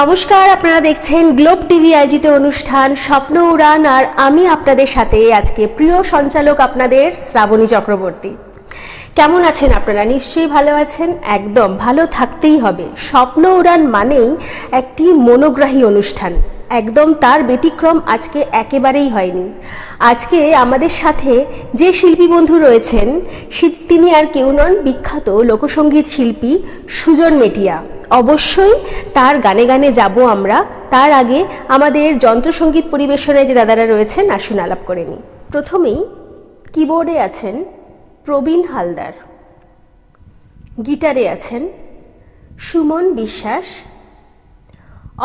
নমস্কার, আপনারা দেখছেন গ্লোব টিভি আয়োজিত অনুষ্ঠান স্বপ্ন উড়ান। আর আমি আপনাদের সাথে আজকে প্রিয় সঞ্চালক আপনাদের শ্রাবণী চক্রবর্তী। কেমন আছেন আপনারা? নিশ্চয়ই ভালো আছেন। একদম ভালো থাকতেই হবে। স্বপ্ন উড়ান মানেই একটি মনোগ্রাহী অনুষ্ঠান, একদম তার ব্যতিক্রম আজকে একেবারেই হয়নি। আজকে আমাদের সাথে যে শিল্পী বন্ধু রয়েছেন তিনি আর কেউ নন, বিখ্যাত লোকসঙ্গীত শিল্পী সুজন মেটিয়া। অবশ্যই তার গানে গানে যাব আমরা। তার আগে আমাদের যন্ত্রসঙ্গীত পরিবেশনায় যে দাদারা রয়েছেন আসুন আলাপ করে নিই। প্রথমেই কিবোর্ডে আছেন প্রবীণ হালদার, গিটারে আছেন সুমন বিশ্বাস,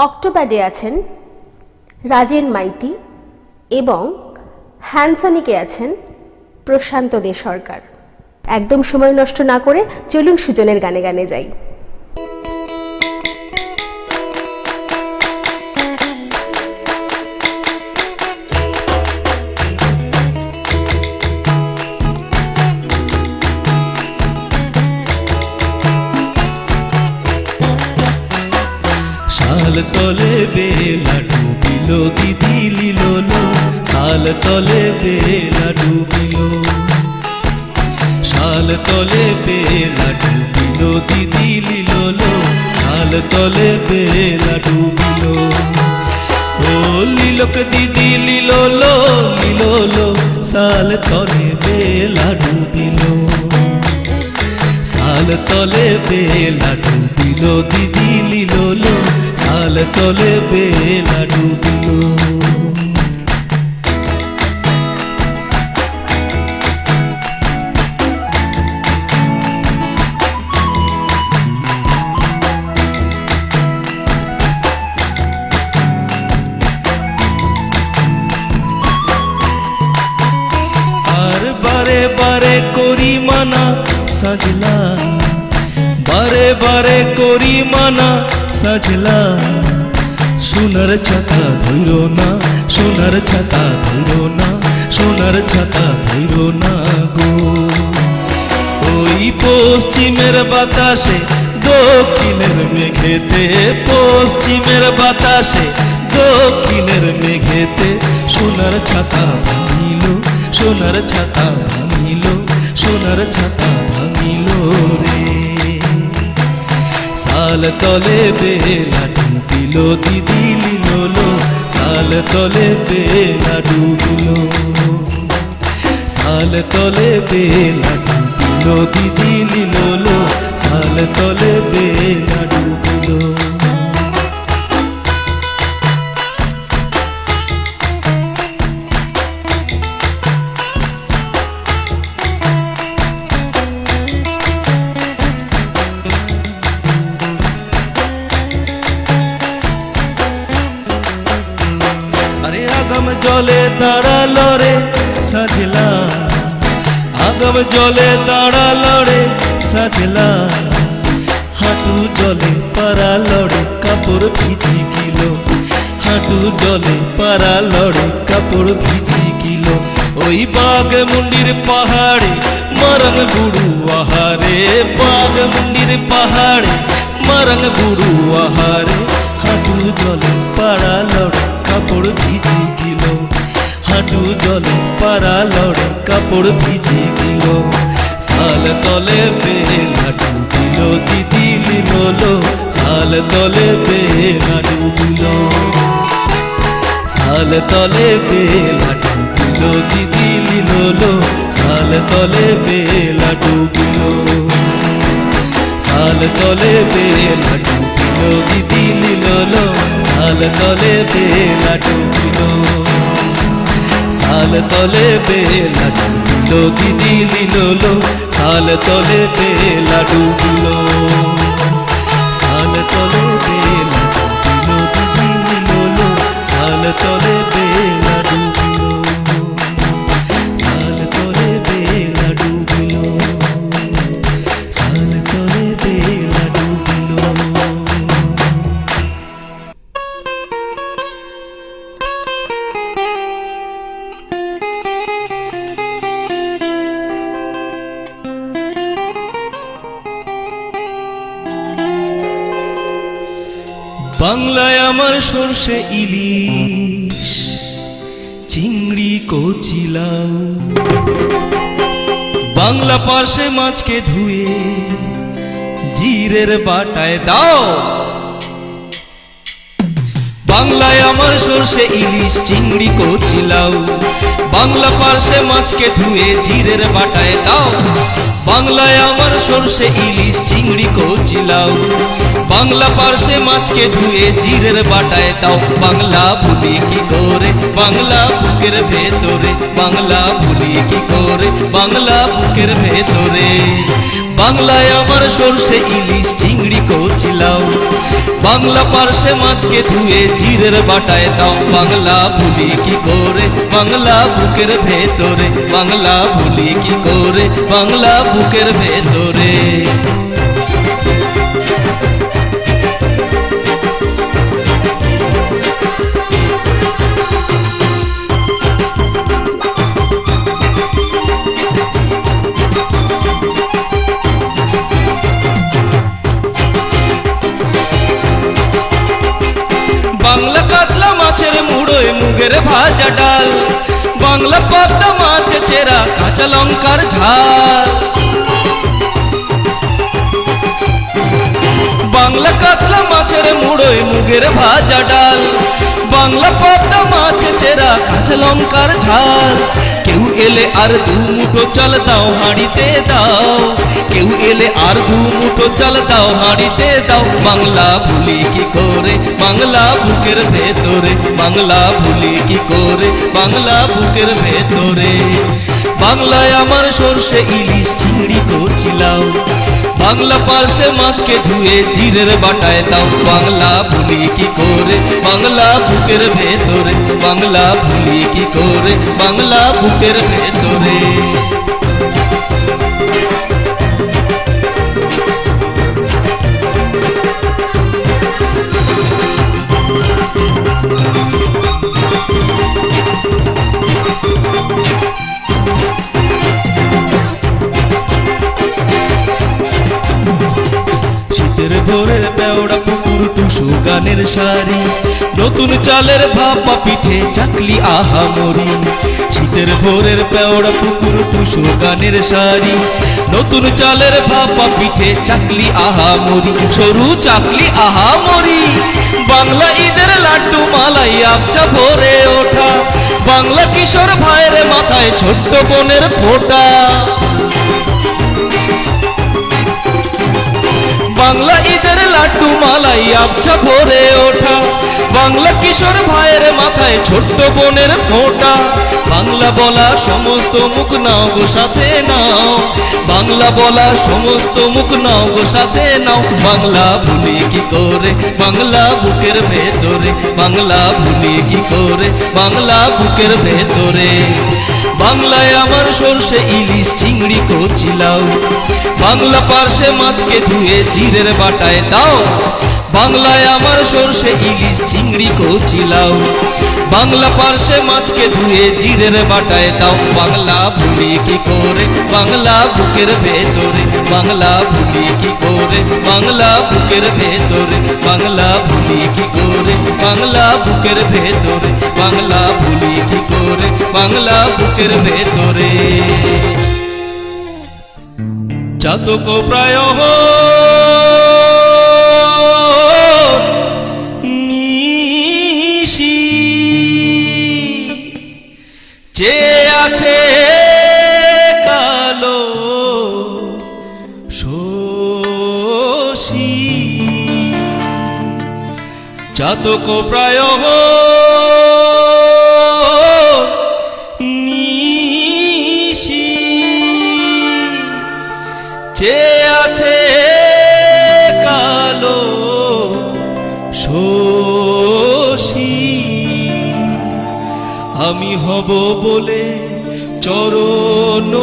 অক্টোপ্যাডে আছেন রাজেন মাইতি এবং হ্যান্ডসনিকে আছেন প্রশান্ত দে সরকার। একদম সময় নষ্ট না করে চলুন সুজনের গানে গানে যাই। সাল তলে বেলা ডুবিল দিদি লিলো, সাল তলে বেলা ডুবিল, সাল তলে বেলা ডুবিল দিদি লিলো, সাল তলে বেলা ডুবিল। ও লিলোক দিদি লিলো, সাল তলে বেলা ডুবিল, সাল তলে বেলা ডুবিল দিদি লিলো, সাল তলে বেলা ডুবিল। আর বারে বারে করি মানা সাজলা, বারে বারে করি মানা সাজলা, সোনার ছাতা ধরো না, সোনার ছাতা ধরো না, সোনার ছাতা ধরো না গো। ওই পশ্চিমের বাতাসে দক্ষিণের মেঘেতে, পশ্চিমের বাতাসে দক্ষিণের মেঘেতে, সোনার ছাতা ভাঙিল, সোনার ছাতা ভাঙিল, সোনার ছাতা ভাঙিল রে। সাল তলে বেলা ডুবিল দিদি লিলো, সাল তলে বেলা ডুবিল, সাল তলে বেলা ডুবিল দিদি লিলো, সাল তলে বেলা ডুবিল। আগাম জলে দাঁড়ালো রে সাজলা, আগাম জলে দাঁড়ালো রে সাজলা, হাঁটু জলে পারালো রে কাপড় ভিজি গিল, হাঁটু জলে পারালো রে কাপড় ভিজি গিল। ওই বাঘ মুন্ডির পাহাড়ে মারং বুড়ু আহারে, বাঘ মুন্ডির পাহাড়ে মারং বুড়ু আহারে, হাঁটু জলে পারালো রে কাপড় ভিজি গিল, হাঁটু জলে পারালো রে কাপড় ভিজি গিল। সাল তলে বেলা ডুবিল দিদি লিলো, সাল তলে বেলা ডুবিল, সাল তলে বেলা ডুবিল দিদি লিলো, সাল তলে বেলা ডুবিল, সাল তলে বেলা ডুবিল দিদি লিলো, সাল তলে বেলা ডুবিল, সাল তলে বেলা ডুবিল দিদি লিলো, সাল তলে বেলা ডুবিল, সাল তলে বেলা ডুবিল দিদি লিলো, সাল তলে বেলা ডুবিল, সাল তলে বেলা ডুবিল, সাল তলে বেলা ডুবিল। বাংলায় আমার সর্ষে ইলিশ চিংড়ি কচিলাও, বাংলা পার্শে মাছকে ধুয়ে জিরের বাটায় দাও। বাংলায় আমার সর্ষে ইলিশ চিংড়ি কচিলাও, বাংলা পার্শে মাছকে ধুয়ে জিরের বাটায় দাও। বাংলায় আমার সর্ষে ইলিশ চিংড়ি কচিলাও, বাংলা পার্শে মাছকে ধুয়ে জিরের বাটায় দাও। বাংলা ভুলি কি করে বাংলা বুকের ভেতরে, বাংলা ভুলি কি করে বাংলা বুকের ভেতরে। বাংলায় আমার সর্ষে ইলিশ চিংড়ি কচিলাও, বাংলা পার্শে মাছকে ধুয়ে জিরের বাটায় দাও। বাংলা ভুলি কি করে বাংলা বুকের ভেতরে, বাংলা ভুলি কি করে বাংলা বুকের ভেতরে। বাংলা কাতলা মাছের মুড়োয় মুগের ভাজা ডাল, বাংলা পাবদা মাছ চেরা কাঁচা লঙ্কার ঝাল। বাংলা কাতলা মাছের মুড়োয় মুগের ভাজা ডাল, বাংলা পাবদা মাছ চেরা কাঁচা লঙ্কার ঝাল। কেউ এলে আর দু মুঠো চাল দাও হাঁড়িতে দাও, কেউ এলে আর দু মুঠো চাল দাও হাঁড়িতে দাও। বাংলা ভুলি কি করে বাংলা বুকের ভেতরে, বাংলা ভুলি কি করে বাংলা বুকের ভেতরে। বাংলায় আমার সর্ষে ইলিশ চিংড়ি কচিলাও, বাংলা পার্শে মাছকে ধুয়ে জিরের বাটায় দাও। বাংলা ভুলি কি করে বাংলা বুকের ভেতরে, বাংলা ভুলি কি করে বাংলা বুকের ভেতরে। শীতের ভোরের পেওড়া পুকুর টুসু গানের শাড়ি, নতুন চালের ভাপা পিঠে চাকলি আহামরি। শীতের ভোরের পেওড়া পুকুর টুসু গানের শাড়ি, নতুন চালের ভাপা পিঠে চাকলি আহামরি, সরু চাকলি আহামরি। বাংলা ঈদের লাড্ডু মালাই আবছা ভরে ওঠা, বাংলা কিশোর ভাইয়ের মাথায় ছোট্ট বোনের ফোঁটা। বাংলা ঈদের লাড্ডু মালাই আবছা ভরে ওঠা, বাংলা কিশোর ভাইয়ের মাথায় ছোট্ট বোনের ফোঁটা। বাংলা বলা সমস্ত মুখ নাও গো সাথে নাও, বাংলা বলা সমস্ত মুখ নাও গো সাথে নাও। বাংলা ভুলি কি করে বাংলা বুকের ভেতরে, বাংলা ভুলি কি করে বাংলা বুকের ভেতরে। বাংলায় আমার সর্ষে ইলিশ চিংড়ি কচিলাও, বাংলা পার্শে মাছকে ধুয়ে জিরের বাটায় দাও। বাংলায় আমার সর্ষে ইলিশ চিংড়ি কচিলাও, বাংলা পার্শে মাছকে ধুয়ে জিরের বাটায় দাও। বাংলা ভুলি কি করে বাংলা বুকের ভেতরে, বাংলা ভুলি কি করে বাংলা বুকের ভেতরে, বাংলা ভুলি কি করে বাংলা বুকের ভেতরে, বাংলা ভুলি কি করে বাংলা বুকের ভেতরে। চাতক প্রায় নিশি চেয়ে আছে কালো শোষী, চাতক প্রায় নিশি চেয়ে আছে কালো শোষী। আমি হব বলে চরণ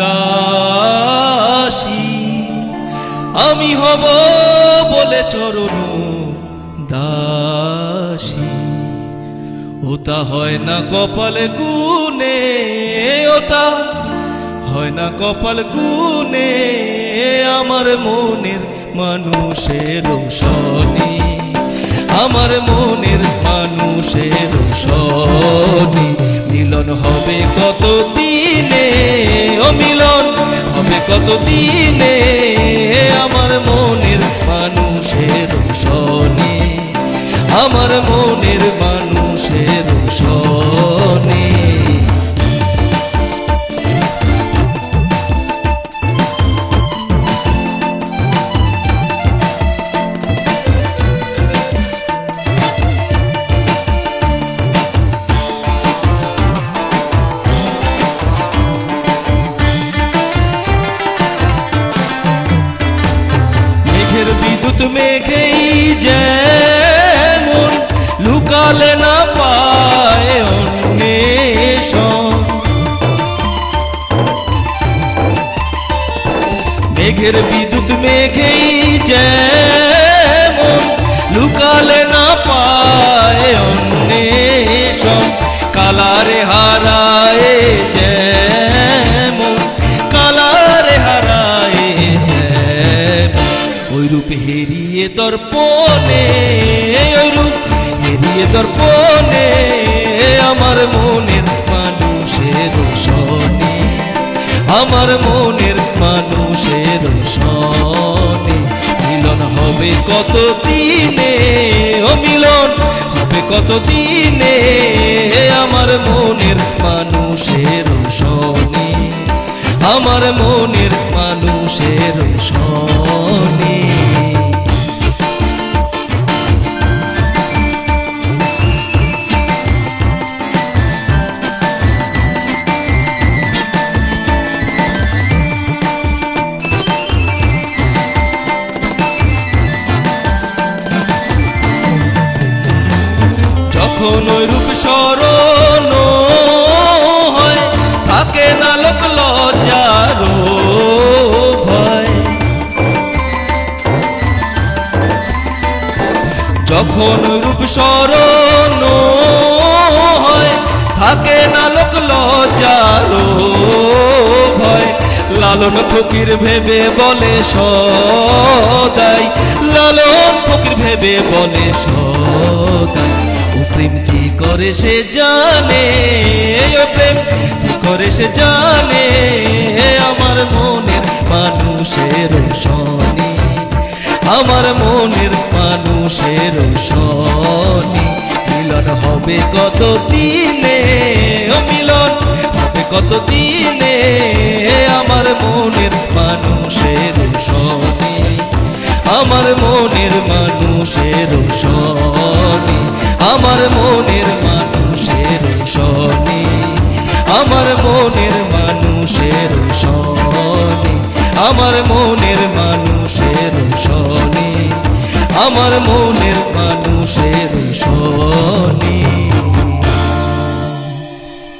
দাসী, আমি হব বলে চরণ দাসী। ওটা হয় না কপালে গুনে, ওটা হয় না কপাল গুনে, আমার মনের মানুষের সনে, আমার মনের মানুষের সনে। মিলন হবে কত দিনে, ও মিলন হবে কত দিনে, আমার মনের মানুষের সনে, আমার মনের মানুষের সনে। বিদ্যুৎ মেঘেই যেমন লুকালে না পায় অন্বেষণ, মেঘের বিদ্যুৎ মেঘেই যেমন লুকালে না পায় অন্বেষণ, কালারে হারায় যেমন, কালারে হারায় যেমন, ওই রূপ হেরিয়ে দর্পণে, ওই রূপ হেরিয়ে দর্পণে, আমার মনের মানুষের সনে, আমার মনের মানুষের সনে। মিলন হবে কত দিনে, ও মিলন হবে কত দিনে, আমার মনের মানুষের সনে, আমার মনের মানুষের সনে। যখন ওই রূপ স্মরণ হয়, থাকে না লোক লজ্জার ভয়, যখন রূপ স্মরণ হয়, থাকে না লোক লজ্জার ভয়, লালন ফকির ভেবে বলে সদাই, লালন ফকির ভেবে বলে সদাই, ও প্রেম যে করে সে জানে, ও প্রেম যে করে সে জানে, আমার মনের মানুষের সনে, আমার মনের মানুষের সনে। মিলন হবে কত দিনে, ও মিলন হবে কত দিনে, আমার মনের মানুষের সনে, আমার মনের মানুষের সনে, আমার মনের মানুষের সনে, আমার মনের মানুষের সনে, আমার মনের মানুষের সনে, আমার মনের মানুষের সনে।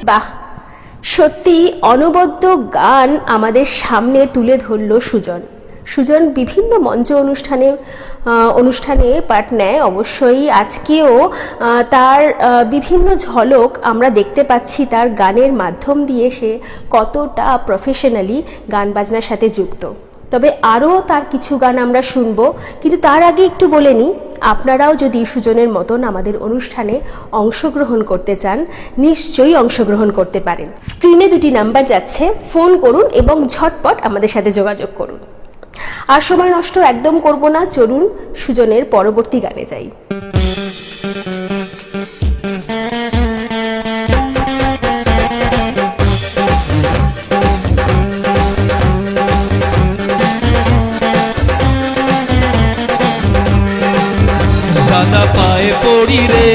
বাহ, সত্যি অনবদ্য গান আমাদের সামনে তুলে ধরল সুজন। সুজন বিভিন্ন মঞ্চ অনুষ্ঠানে পাঠ নেয়, অবশ্যই আজকেও তার বিভিন্ন ঝলক আমরা দেখতে পাচ্ছি তার গানের মাধ্যম দিয়ে। সে কতটা প্রফেশনালি গান বাজনার সাথে যুক্ত। তবে আরও তার কিছু গান আমরা শুনবো, কিন্তু তার আগে একটু বলে নিই, আপনারাও যদি সুজনের মতন আমাদের অনুষ্ঠানে অংশগ্রহণ করতে চান, নিশ্চয়ই অংশগ্রহণ করতে পারেন। স্ক্রিনে দুটি নাম্বার যাচ্ছে, ফোন করুন এবং ঝটপট আমাদের সাথে যোগাযোগ করুন। আর সময় নষ্ট একদম করব না, চলুন সুজনের পরবর্তী গানে যাই। দাদা পায়ে পড়ি রে,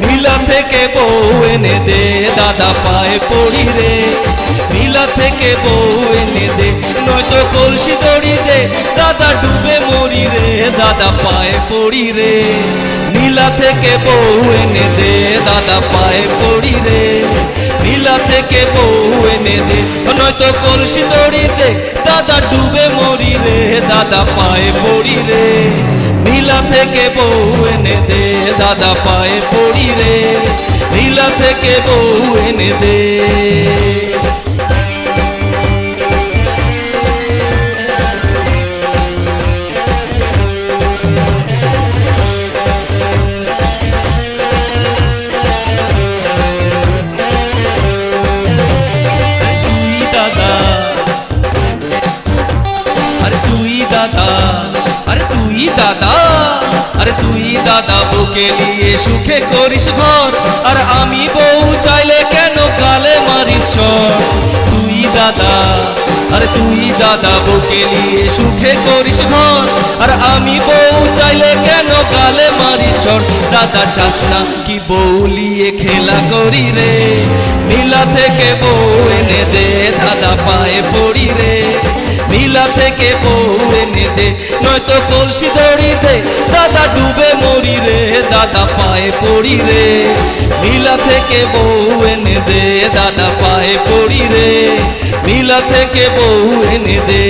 নীলা থেকে বউ এনে দে, দাদা পায়ে পড়ি রে, নীলা থেকে বউ এনে দে, নয়তো কলসি দড়ি দে, দাদা ডুবে মরি রে, দাদা পায়ে পড়ি রে, নীলা থেকে বউ এনে দে, দাদা পায়ে পড়ি রে, নীলা থেকে বউ এনে দে, নয়তো কলসি দড়ি দে, দাদা ডুবে মরি রে, দাদা পায়ে পড়ি রে, নীলা থেকে বউ এনে দে, দাদা পায়ে পড়ি রে, নীলা থেকে বউ এনে দে। দাদা, আরে তুই দাদা, আরে তুই দাদা বউকে নিয়ে সুখে করিস ঘর, আর আমি বউ চাইলে কেন গালে মারিস চর। তুই দাদা, আরে তুই দাদা বউকে নিয়ে সুখে করিস ঘর, আর আমি বউ চাইলে কেন গালে মারিস চর। দাদা চাস না কি বউলিয়ে খেলা করি রে, নীলা থেকে বউ এনে দে দাদা পায়ে পড়ি রে, নীলা থেকে বউ এনে দে নয়তো কলসি দড়ি দে দাদা ডুবে মরি রে, দাদা পায়ে পড়ি রে, নীলা থেকে বউ এনে দে দাদা পায়ে পড়ি রে, নীলা থেকে বউ এনে দে।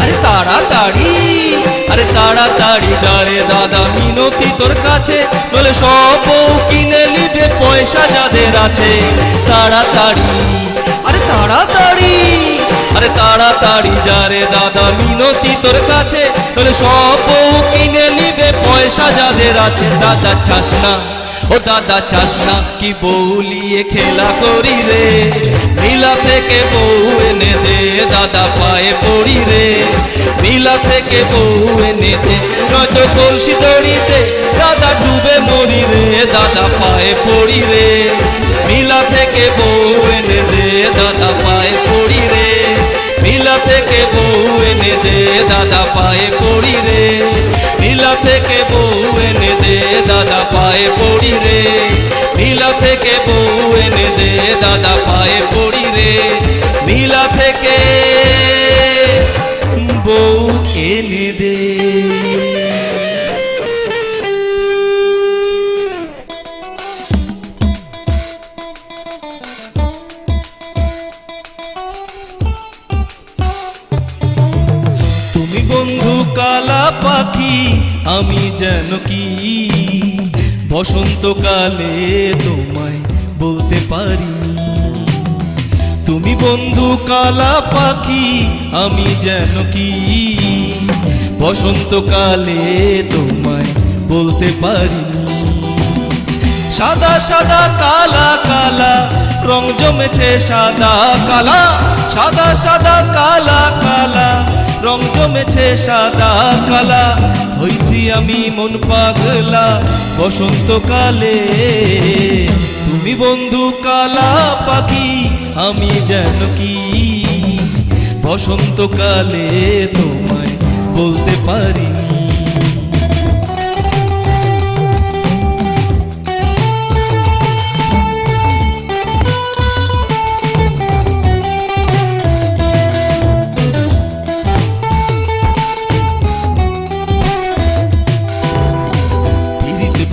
আরে তাড়াতাড়ি, আরে তাড়াতাড়ি যারে দাদা মিনতি তোর কাছে, বলে সব বউ কিনে নিবে পয়সা যাদের আছে। তাড়াতাড়ি, আরে তাড়াতাড়ি, আরে তাড়াতাড়ি যারে দাদা মিনতি তোর কাছে, বলে সব বউ কিনে নিবে পয়সা যাদের আছে। দাদা চাস না, ও দাদা চাস না কি বউলিয়ে খেলা করি রে, নীলা থেকে বউ এনে দে দাদা পায়ে পড়ি রে, নীলা থেকে বউ এনে দে নয়তো কলসি দড়ি দে দাদা ডুবে মরি রে, দাদা পায়ে পড়ি রে, নীলা থেকে বউ এনে দে দাদা পায়ে পড়ি রে, নীলা থেকে বউ এনে দে দাদা পায়ে পড়ি রে, নীলা থেকে বউ এনে দে দাদা পায়ে পড়ি রে, নীলা থেকে বউ এনে দে দাদা পায়ে পড়ি রে, নীলা থেকে বউ এনে দে। তুমি বন্ধু কালা পাখি আমি যেন কি, বসন্তকালে তোমায় বলতে পারি। তুমি বন্ধু কালা পাখি আমি যেন কি, বসন্তকালে তোমায় বলতে পারি। সাদা সাদা কালা কালা রং জমেছে সাদা কালা, সাদা সাদা কালা কালা রং জমেছে সাদা কালা, হইছি আমি মন পাগলা বসন্তকালে। তুমি বন্ধু কালা পাখি আমি যেন কি, বসন্তকালে তোমায় বলতে পারি।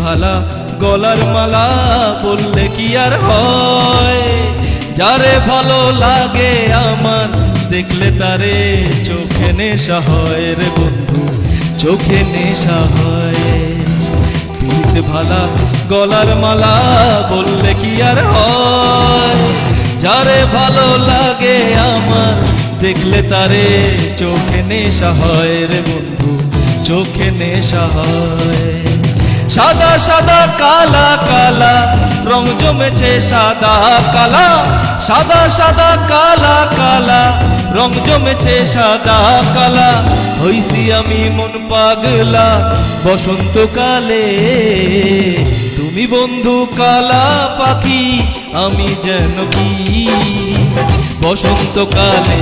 ভালা গলার মালা বললে কি আর হয়, যারে ভালো লাগে আমার দেখলে তারে চোখে নেশা হয় রে বন্ধু, চোখে নেশা হয়। পিতে ভালা গলার মালা বললে কি আর হয়, যারে ভালো লাগে আমার দেখলে তারে চোখে নেশা হয় রে বন্ধু, চোখে নেশা হয়। সাদা সাদা কালা কালা রং জমেছে সাদা কালা, সাদা সাদা কালা কালা রং জমেছে সাদা কালা, হইছি আমি মন পাগলা বসন্তকালে। তুমি বন্ধু কালা পাখি আমি যেন কি, বসন্তকালে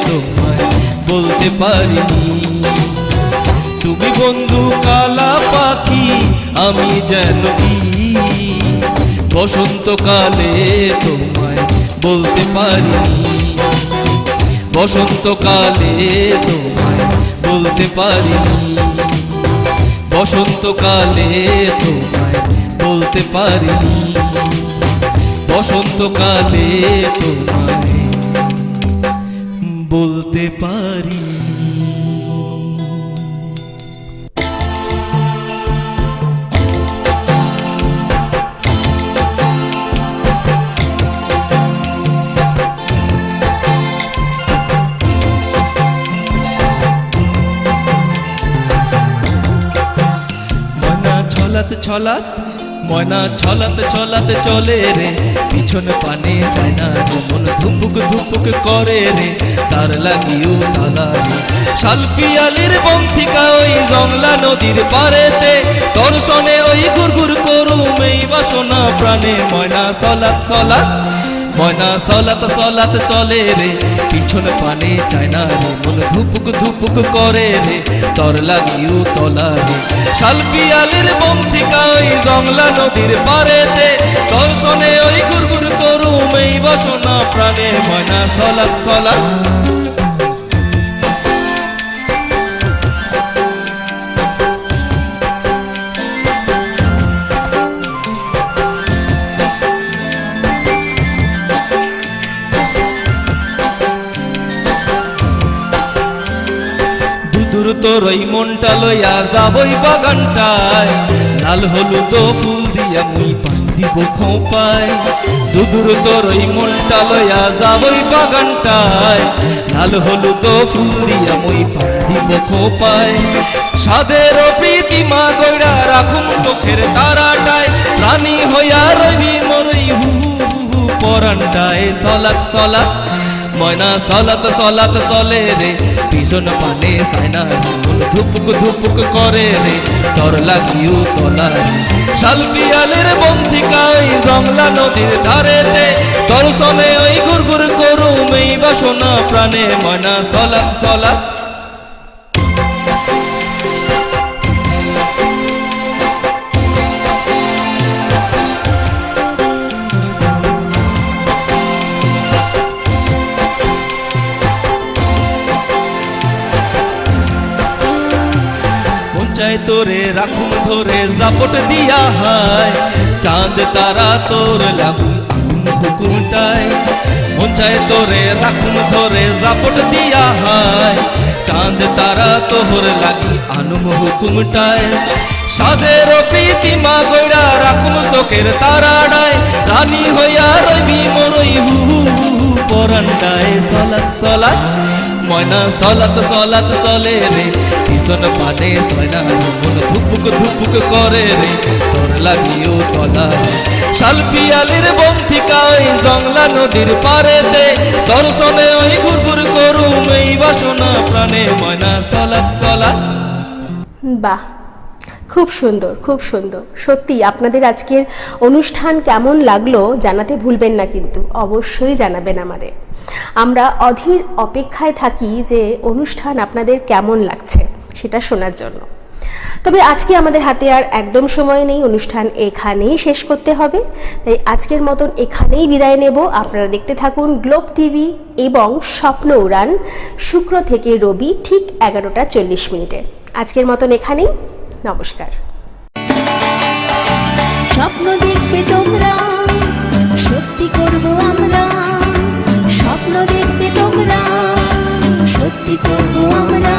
তোমায় বলতে পারিনি। তুমি বন্ধু কালা পাখি আমি যেন কি, বসন্তকালে তোমায় বলতে পারিনি, বসন্তকালে তোমায় বলতে পারিনি, বসন্তকালে তোমায় বলতে পারিনি, বসন্তকালে তোমায় বলতে পারি। ছলাত ময়না ছলাতে ছলাতে চলে রে, পিছন পানে যায় না রে, মন ধুপুক ধুপুক করে রে, তার লাগিও তালা রে। শালপিয়ালির বন্থিকা ওই জংলা নদীর পারেতে, তোর সনে ওই গুরগুর করুম এই বাসনা প্রাণে। ময়না ছলাত ছলাত ময়না ছলাত ছলাত চলে রে, পিছন পানে চায় না রে, মন ধুপুক ধুপুক করে রে, তোর লাগিও তলা রে। শালপিয়ালির বন্থিকা ওই জংলা নদীর পারেতে, তোর সনে ওই গুরগুর করুম এই বাসনা প্রাণে। ময়না ছলাত ছলাত তোর ওই মনটা লইয়া যাবই বাগানটায়, লাল হলুদ ফুল দিয়া মুই পান দিব খোঁপায়। দুদূর তোর ওই মনটা লইয়া যাবই বাগানটায়, লাল হলুদ ফুল দিয়া মুই পান দিব খোঁপায়। সাদের প্রীতিমা গইরা রাখুম চোখের তারাটায়, রানী হইয়া রবি মরই হু হু পরানটায়। ছলাত ছলাত ময়না ছলাত ছলাত চলে রে, পিছন পানে সাইনা মন ধুপুক ধুপুক করে রে, তোর লাগিও তলা রে। শালপিয়ালের বন্থিকা ওই জংলা নদীর ধারেতে, তোর সনে ওই গুরগুর করুম এই বাসনা প্রাণে। ময়না ছলাত ছলাত চাই তোরে রাখুন ধরে জাপট দিয়া হায়, চাঁদ তারা তোর লাগু আগুন হুকুমটায়। মন চায় তোরে রাখুন ধরে জাপট দিয়া হায়, চাঁদ তারা তোর লাগি আনুম হুকুমটায়। সাদের প্রীতিমা গইরা রাখুন চোখের তারাডায়, রানী হইয়া রবি মরই হু হু পরানটায়। ছলাত ছলাত ময়না ছলাত ছলাত চলে রে, পিছন পানে ছয়না মন ধুপুক ধুপুক করে রে, তোর লাগিও তলা রে। শালপিয়ালির বন্থিকা ওই জংলা নদীর পারেতে, তোর সনে ওই গুরগুর করুম এই বাসনা প্রাণে। ময়না ছলাত ছলাত। বাহ, খুব সুন্দর, খুব সুন্দর। সত্যি আপনাদের আজকের অনুষ্ঠান কেমন লাগলো জানাতে ভুলবেন না, কিন্তু অবশ্যই জানাবেন আমাদের। আমরা অধীর অপেক্ষায় থাকি যে অনুষ্ঠান আপনাদের কেমন লাগছে সেটা শোনার জন্য। তবে আজকে আমাদের হাতে আর একদম সময় নেই, অনুষ্ঠান এখানেই শেষ করতে হবে। তাই আজকের মতন এখানেই বিদায় নেব। আপনারা দেখতে থাকুন গ্লোব টিভি এবং স্বপ্ন উড়ান, শুক্র থেকে রবি ঠিক 11টা 40 মিনিটে। আজকের মতন এখানেই, নমস্কার। স্বপ্ন দেখবে তোমরা, সত্যি করব আমরা। স্বপ্ন দেখবে তোমরা, সত্যি করব আমরা।